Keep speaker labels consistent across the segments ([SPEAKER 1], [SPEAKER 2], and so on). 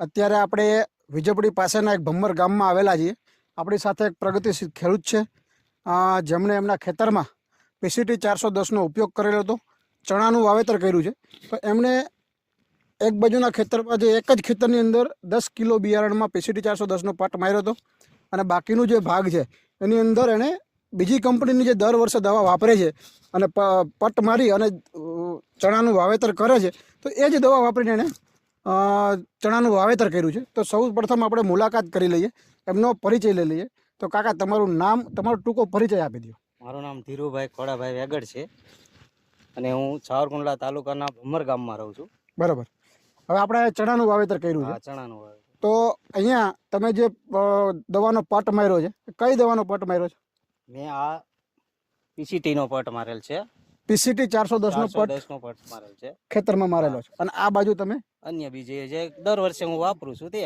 [SPEAKER 1] અત્યારે આપણે વિજયપુરી પાસેના એક ભમ્મર ગામમાં આવેલા છીએ. આપણી સાથે એક પ્રગતિશીલ ખેડૂત છે, જેમણે એમના ખેતરમાં PCT 410નો ઉપયોગ કરેલો હતો. ચણાનું વાવેતર કર્યું છે. તો એમણે એક બાજુના ખેતરમાં જે એક જ ખેતરની અંદર 10 કિલો બિયારણમાં PCT 410નો પટ માર્યો હતો, અને બાકીનું જે ભાગ છે એની અંદર એણે બીજી કંપનીની જે દર વર્ષે દવા વાપરે છે અને પટ મારી અને ચણાનું વાવેતર કરે છે, તો એ જ દવા વાપરીને એણે ચણાનું વાવેતર કર્યું છે. તો સૌ પ્રથમ આપણે મુલાકાત કરી લઈએ, એમનો પરિચય લઈ લઈએ. તો કાકા, તમારું નામ, તમારો ટૂંકો પરિચય આપી દો.
[SPEAKER 2] મારું નામ ધીરુભાઈ ખોડાભાઈ વેગડ છે અને હું સાવરકુંડલા તાલુકાના ભમ્મર ગામમાં રહું છું.
[SPEAKER 1] બરાબર. હવે આપણે ચણાનું વાવેતર કર્યું છે.
[SPEAKER 2] ચણાનું વાવેતર.
[SPEAKER 1] તો અહીંયા તમે જે દવાનો પટ માર્યો છે, કઈ દવાનો પટ માર્યો છે?
[SPEAKER 2] મેં આ PCT નો પટ મારેલ છે.
[SPEAKER 1] PCT 410નો
[SPEAKER 2] પટ મારેલ છે,
[SPEAKER 1] ખેતરમાં મારેલો છે. અને આ બાજુ તમે
[SPEAKER 2] અન્ય બીજી જે દર વર્ષે હું વાપરું છું તે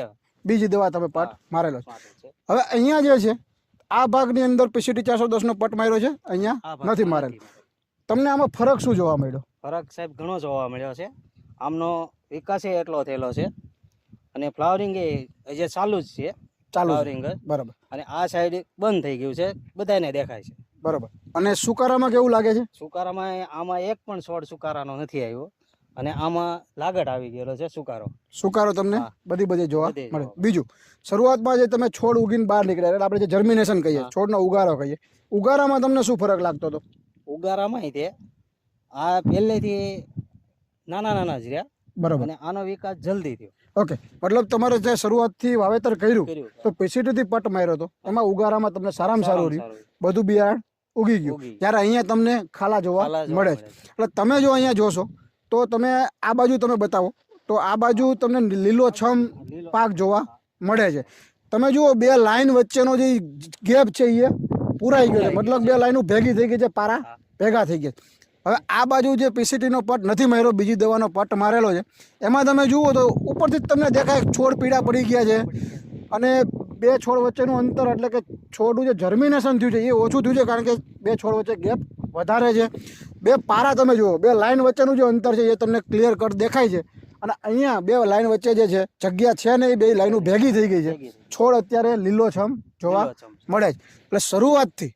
[SPEAKER 1] બીજી દવા તમે પટ મારેલો છે. હવે અહીંયા જે છે આ ભાગની અંદર PCT 410નો પટ માર્યો છે, અહીંયા નથી મારેલો. તમને આમાં ફરક શું જોવા મળ્યો?
[SPEAKER 2] ફરક સાહેબ ઘણો જોવા મળ્યો છે. આમનો વિકાસ એટલો થયેલો છે અને ફ્લાવરિંગ એ જે ચાલુ જ છે, ફ્લાવરિંગ.
[SPEAKER 1] બરાબર.
[SPEAKER 2] અને આ સાઈડ બંધ થઈ ગયું છે, બધાને દેખાય છે.
[SPEAKER 1] બરાબર. અને સુકારામાં કેવું લાગે છે?
[SPEAKER 2] સુકારામાં આમાં એક પણ છોડ સુકારાનો નથી આવ્યો અને આમાં લાગટ આવી ગયેલો છે. સુકારો તમને બધી જોવા મળે. બીજું, શરૂઆતમાં જે તમે છોડ ઉગીને બહાર નીકળ્યા, એટલે આપણે જે જર્મિનેશન કહીએ, છોડનો ઉગારો કહીએ, ઉગારામાં તમને શું ફરક લાગતો હતો? ઉગારામાં તે આ પહેલેથી નાના જ રહ્યા.
[SPEAKER 1] બરાબર.
[SPEAKER 2] અને આનો વિકાસ જલ્દી થયો.
[SPEAKER 1] ઓકે, મતલબ તમારે જે શરૂઆતથી વાવેતર કર્યું તો PCT થી પટ માર્યો હતો, એમાં ઉગારામાં તમને સારામાં સારું રહ્યું, બધું બિયારણ ઉગી ગયું. જ્યારે અહીંયા તમને ખાલા જોવા મળે છે. એટલે તમે જો અહીંયા જોશો તો તમે આ બાજુ તમે બતાવો, તો આ બાજુ તમને લીલોછમ પાક જોવા મળે છે. તમે જુઓ, બે લાઈન વચ્ચેનો જે ગેપ છે એ પૂરાઈ ગયો છે, મતલબ બે લાઈનો ભેગી થઈ ગઈ છે, પારા ભેગા થઈ ગયા. હવે આ બાજુ જે PCT નો પટ નથી માર્યો, બીજી દવાનો પટ મારેલો છે, એમાં તમે જુઓ તો ઉપરથી જ તમને દેખાય છોડ પીળા પડી ગયા છે. અને બે છોડ વચ્ચેનું અંતર, એટલે કે છોડનું જે જર્મિનેશન થયું છે એ ઓછું થયું છે, કારણ કે બે છોડ વચ્ચે ગેપ વધારે છે. બે પારા તમે જુઓ, બે લાઈન વચ્ચેનું જે અંતર છે એ તમને ક્લિયર કટ દેખાય છે. અને અહીંયા બે લાઈન વચ્ચે જે છે જગ્યા છે ને, એ બે લાઈનો ભેગી થઈ ગઈ છે. છોડ અત્યારે લીલોછમ જોવા મળે છે. એટલે શરૂઆતથી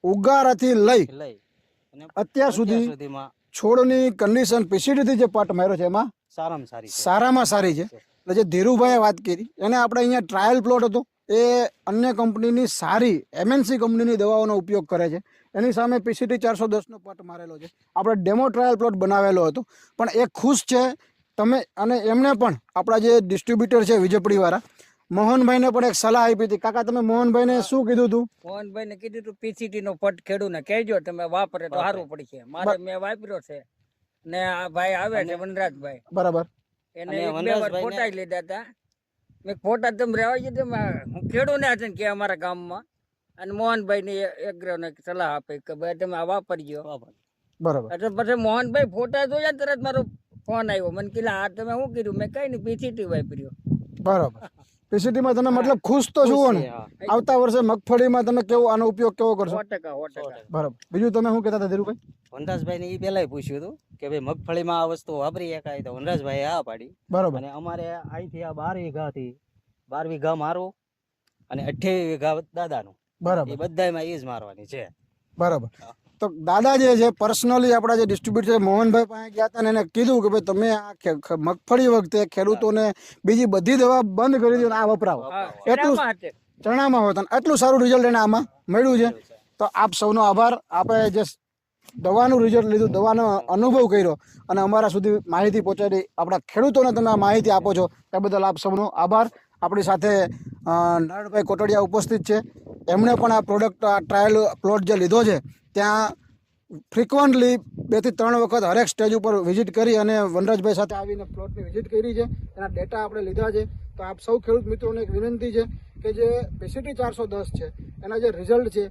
[SPEAKER 1] ઉગારાથી લઈ અત્યાર સુધી છોડની કન્ડિશન PCT થી જે પટ માર્યો છે એમાં સારામાં સારી છે. એટલે જે ધીરુભાઈએ વાત કરી, એને આપણે અહીંયા ટ્રાયલ પ્લોટ હતો, એ અન્ય કંપનીની સારી MNC કંપનીની દવાઓનો ઉપયોગ કરે છે. એની સામે PCT 410નો પટ મારેલો છે. આપણે ડેમો ટ્રાયલ પ્લોટ બનાવેલો હતો, પણ એ ખુશ છે તમે. અને એમને પણ આપણા જે ડિસ્ટ્રીબ્યુટર છે વિજયપુરીવાળા મોહનભાઈને પણ એક સલાહ આપી હતી. કાકા, તમે મોહનભાઈને શું કીધું હતું?
[SPEAKER 3] મોહનભાઈને કીધું હતું PCT નો પટ ખેડૂને કહેજો, તમે વાપરે તો સારું પડશે. મારે મેં વાપર્યો છે ને આ ભાઈ આવે છે વનરાજભાઈ.
[SPEAKER 1] બરાબર.
[SPEAKER 3] એને બે વાર ફોટા લીધા હતા. મેં ફોટા તમે રહેવા દીધો, હું ખેડૂને હતા કે અમારા ગામમાં. અને મોહનભાઈ ની એગ્રોને સલાહ આપી કે ભાઈ તમે આ વાપરજો.
[SPEAKER 1] બરાબર.
[SPEAKER 3] એટલે પછી મોહનભાઈ ફોટા જોયા તરત મારો ફોન આવ્યો, મને કીધા આ તમે શું કર્યું? મેં કઈ નહીં, PCT વાપર્યો.
[SPEAKER 1] બરાબર. PCT માં તમે મતલબ ખુશ તો જુઓ ને. આવતા વર્ષે મગફળીમાં તમે કેવો આનો ઉપયોગ કેવો કરશો?
[SPEAKER 3] 100%.
[SPEAKER 1] બરાબર. બીજું તમે શું કહેતા હતા ધીરુભાઈ?
[SPEAKER 2] વનરાજભાઈ ને એ પેલા પૂછ્યું હતું કે ભાઈ મગફળીમાં આ વસ્તુ વાપરી શકાય, તો વનરાજભાઈ આ પાડી.
[SPEAKER 1] બરાબર.
[SPEAKER 2] અને અમારે અહીંથી આ 12 વીઘાથી 12 વીઘા મારું અને 28 વીઘા દાદાનું.
[SPEAKER 1] બરાબર.
[SPEAKER 2] એ બધામાં એ જ મારવાની છે.
[SPEAKER 1] બરાબર. તો દાદા જે છે પર્સનલી આપણા જે ડિસ્ટ્રીબ્યુટર છે મોહનભાઈ પાસે ગયા હતા ને એને કીધું કે ભાઈ તમે આ મગફળી વખતે ખેડૂતોને બીજી બધી દવા બંધ કરી દો, આ વપરાવો. એટલું ચણામાં હોત, એટલું સારું રિઝલ્ટ એને આમાં મળ્યું છે. તો આપ સૌનો આભાર. આપણે જે દવાનું રિઝલ્ટ લીધું, દવાનો અનુભવ કર્યો અને અમારા સુધી માહિતી પહોંચાડી, આપણા ખેડૂતોને તમે આ માહિતી આપો છો, તે બદલ આપ સૌનો આભાર. આપણી સાથે નારણભાઈ કોટડિયા ઉપસ્થિત છે. એમણે પણ આ પ્રોડક્ટ, આ ટ્રાયલ પ્લોટ જે લીધો છે ત્યાં ફ્રિકવન્ટલી 2 થી 3 વખત હરેક સ્ટેજ ઉપર વિઝિટ કરી અને વનરાજભાઈ સાથે આવીને પ્લોટની વિઝિટ કરી છે. એના ડેટા આપણે લીધા છે. તો આપ સૌ ખેડૂત મિત્રોને એક વિનંતી છે કે જે PCT 410 છે એના જે રિઝલ્ટ છે,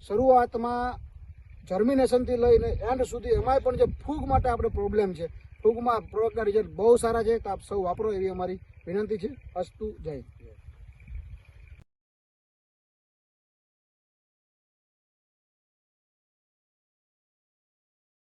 [SPEAKER 1] શરૂઆતમાં જર્મિનેશનથી લઈને એન્ડ સુધી, એમાંય પણ જે ફૂગ માટે આપણે પ્રોબ્લેમ છે, ફૂગમાં પ્રોડક્ટના રિઝલ્ટ બહુ સારા છે. તો આપ સૌ વાપરો એવી અમારી વિનંતી છે. અસ્તુ. જય.